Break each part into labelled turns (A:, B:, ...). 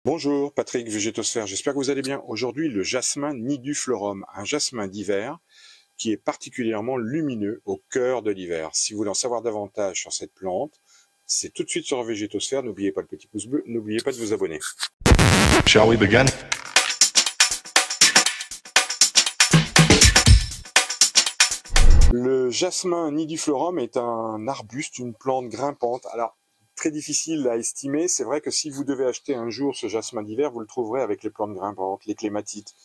A: Bonjour, Patrick Végétosphère, j'espère que vous allez bien. Aujourd'hui, le jasmin niduflorum, un jasmin d'hiver qui est particulièrement lumineux au cœur de l'hiver. Si vous voulez en savoir davantage sur cette plante, c'est tout de suite sur Végétosphère. N'oubliez pas le petit pouce bleu, n'oubliez pas de vous abonner.
B: Shall we begin?
A: Le jasmin niduflorum est un arbuste, une plante grimpante. Alors, très difficile à estimer. C'est vrai que si vous devez acheter un jour ce jasmin d'hiver, vous le trouverez avec les plantes grimpantes, les clématites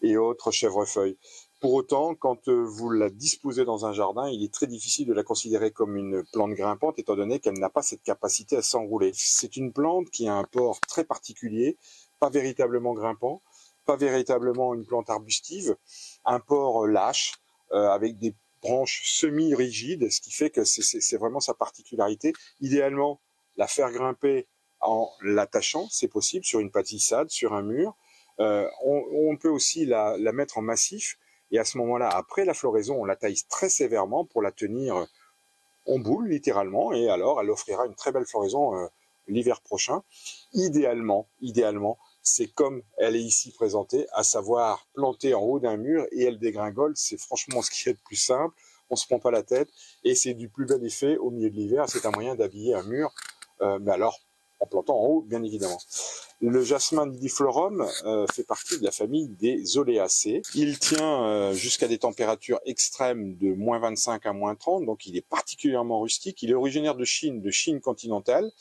A: et autres chèvrefeuilles. Pour autant, quand vous la disposez dans un jardin, il est très difficile de la considérer comme une plante grimpante, étant donné qu'elle n'a pas cette capacité à s'enrouler. C'est une plante qui a un port très particulier, pas véritablement grimpant, pas véritablement une plante arbustive, un port lâche, avec des branches semi-rigides, ce qui fait que c'est vraiment sa particularité. Idéalement, la faire grimper en l'attachant, c'est possible, sur une palissade, sur un mur. On peut aussi la mettre en massif, et à ce moment-là, après la floraison, on la taille très sévèrement pour la tenir en boule, littéralement, et alors elle offrira une très belle floraison l'hiver prochain. Idéalement, c'est comme elle est ici présentée, à savoir plantée en haut d'un mur et elle dégringole. C'est franchement ce qui est le plus simple. On se prend pas la tête et c'est du plus bel effet au milieu de l'hiver. C'est un moyen d'habiller un mur, mais alors en plantant en haut, bien évidemment. Le jasmin nidiflorum fait partie de la famille des Oléacées. Il tient jusqu'à des températures extrêmes de moins 25 à moins 30, donc il est particulièrement rustique. Il est originaire de Chine continentale.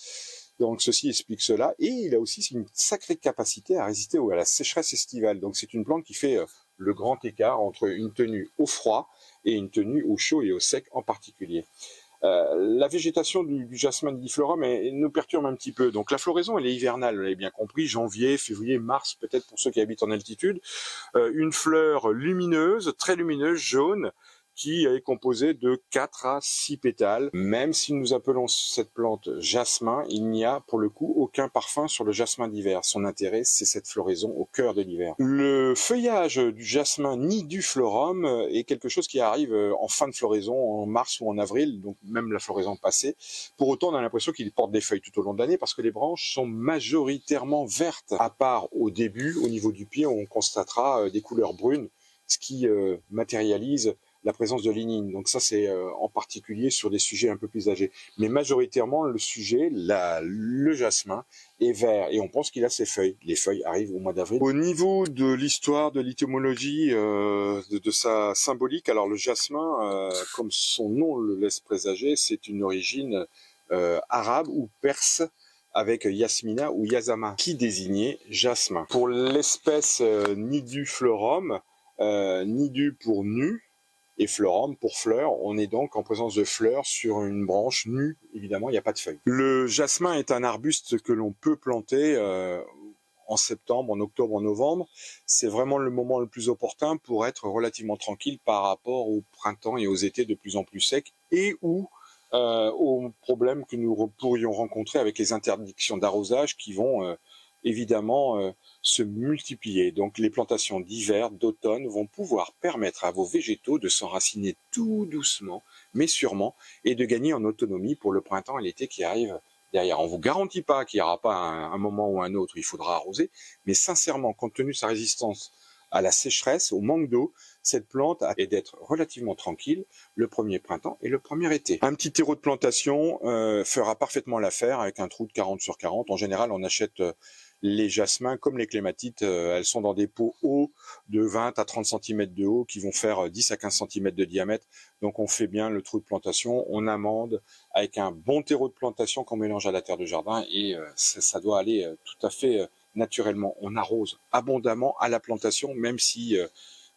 A: Donc ceci explique cela, et il a aussi une sacrée capacité à résister à la sécheresse estivale. Donc c'est une plante qui fait le grand écart entre une tenue au froid et une tenue au chaud et au sec en particulier. La végétation du jasmin nidiflorum nous perturbe un petit peu. Donc la floraison, elle est hivernale, vous l'avez bien compris, janvier, février, mars, peut-être pour ceux qui habitent en altitude. Une fleur lumineuse, très lumineuse, jaune, qui est composée de 4 à 6 pétales. Même si nous appelons cette plante jasmin, il n'y a pour le coup aucun parfum sur le jasmin d'hiver. Son intérêt, c'est cette floraison au cœur de l'hiver. Le feuillage du jasmin niduflorum est quelque chose qui arrive en fin de floraison, en mars ou en avril, donc même la floraison passée. Pour autant, on a l'impression qu'il porte des feuilles tout au long de l'année parce que les branches sont majoritairement vertes, à part au début, au niveau du pied, on constatera des couleurs brunes, ce qui matérialise la présence de lignine. Donc ça, c'est en particulier sur des sujets un peu plus âgés. Mais majoritairement, le sujet, le jasmin, est vert. Et on pense qu'il a ses feuilles. Les feuilles arrivent au mois d'avril. Au niveau de l'histoire, de l'étymologie, de sa symbolique, alors le jasmin, comme son nom le laisse présager, c'est une origine arabe ou perse, avec Yasmina ou Yazama, qui désignait jasmin. Pour l'espèce niduflorum, nidu pour nu, et florum pour fleur, on est donc en présence de fleurs sur une branche nue, évidemment, il n'y a pas de feuilles. Le jasmin est un arbuste que l'on peut planter en septembre, en octobre, en novembre. C'est vraiment le moment le plus opportun pour être relativement tranquille par rapport au printemps et aux étés de plus en plus secs, et ou aux problèmes que nous pourrions rencontrer avec les interdictions d'arrosage qui vont évidemment se multiplier. Donc les plantations d'hiver, d'automne vont pouvoir permettre à vos végétaux de s'enraciner tout doucement, mais sûrement, et de gagner en autonomie pour le printemps et l'été qui arrivent derrière. On ne vous garantit pas qu'il n'y aura pas un moment ou un autre où il faudra arroser, mais sincèrement, compte tenu de sa résistance à la sécheresse, au manque d'eau, cette plante est d'être relativement tranquille le premier printemps et le premier été. Un petit terreau de plantation fera parfaitement l'affaire avec un trou de 40 sur 40. En général, on achète les jasmins comme les clématites, elles sont dans des pots hauts de 20 à 30 cm de haut qui vont faire 10 à 15 cm de diamètre. Donc on fait bien le trou de plantation, on amende avec un bon terreau de plantation qu'on mélange à la terre de jardin et ça doit aller tout à fait naturellement. On arrose abondamment à la plantation, même si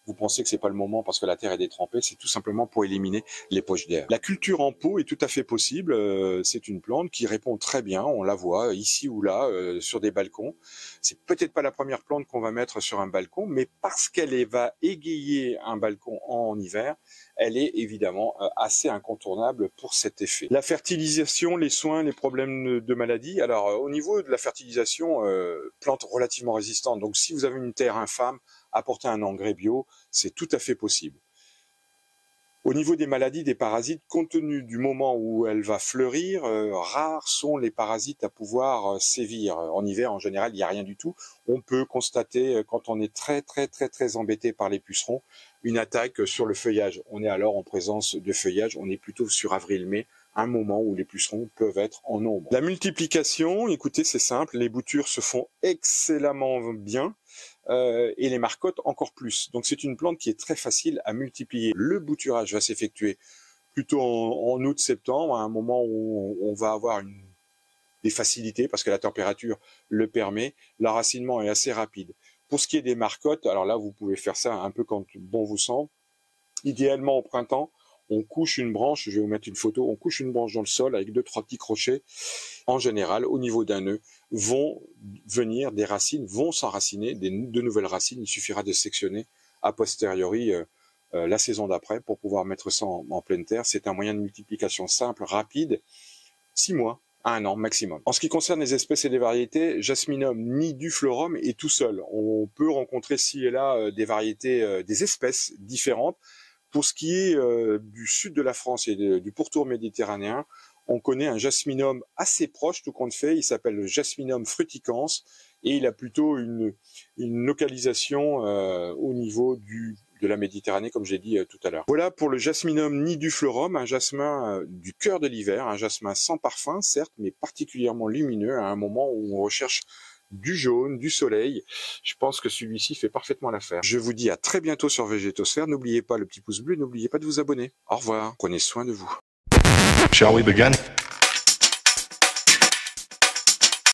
A: vous pensez que c'est pas le moment parce que la terre est détrempée, c'est tout simplement pour éliminer les poches d'air. La culture en pot est tout à fait possible. C'est une plante qui répond très bien. On la voit ici ou là sur des balcons. C'est peut-être pas la première plante qu'on va mettre sur un balcon, mais parce qu'elle va égayer un balcon en hiver, elle est évidemment assez incontournable pour cet effet. La fertilisation, les soins, les problèmes de maladie. Alors au niveau de la fertilisation, plante relativement résistante. Donc si vous avez une terre infâme, apporter un engrais bio, c'est tout à fait possible. Au niveau des maladies, des parasites, compte tenu du moment où elle va fleurir, rares sont les parasites à pouvoir sévir. En hiver, en général, il n'y a rien du tout. On peut constater, quand on est très embêté par les pucerons, une attaque sur le feuillage. On est alors en présence de feuillage, on est plutôt sur avril-mai, un moment où les pucerons peuvent être en nombre. La multiplication, écoutez, c'est simple, les boutures se font excellemment bien. Et les marcottes encore plus. Donc c'est une plante qui est très facile à multiplier. Le bouturage va s'effectuer plutôt en août-septembre, à un moment où on va avoir des facilités parce que la température le permet. L'enracinement est assez rapide. Pour ce qui est des marcottes, alors là vous pouvez faire ça un peu quand bon vous semble. Idéalement au printemps, on couche une branche, je vais vous mettre une photo, on couche une branche dans le sol avec 2-3 petits crochets. En général, au niveau d'un nœud, vont venir des racines, vont s'enraciner, de nouvelles racines. Il suffira de sectionner a posteriori la saison d'après pour pouvoir mettre ça en pleine terre. C'est un moyen de multiplication simple, rapide, 6 mois à 1 an maximum. En ce qui concerne les espèces et les variétés, Jasminum niduflorum est tout seul. On peut rencontrer ci et là des variétés, des espèces différentes. Pour ce qui est du sud de la France et du pourtour méditerranéen, on connaît un jasminum assez proche, tout compte fait. Il s'appelle le Jasminum fruticans et il a plutôt une localisation au niveau de la Méditerranée, comme j'ai dit tout à l'heure. Voilà pour le Jasminum niduflorum, un jasmin du cœur de l'hiver, un jasmin sans parfum, certes, mais particulièrement lumineux à un moment où on recherche du jaune, du soleil. Je pense que celui-ci fait parfaitement l'affaire. Je vous dis à très bientôt sur Végétosphère. N'oubliez pas le petit pouce bleu, n'oubliez pas de vous abonner. Au revoir, prenez soin de vous.
B: Shall we begin?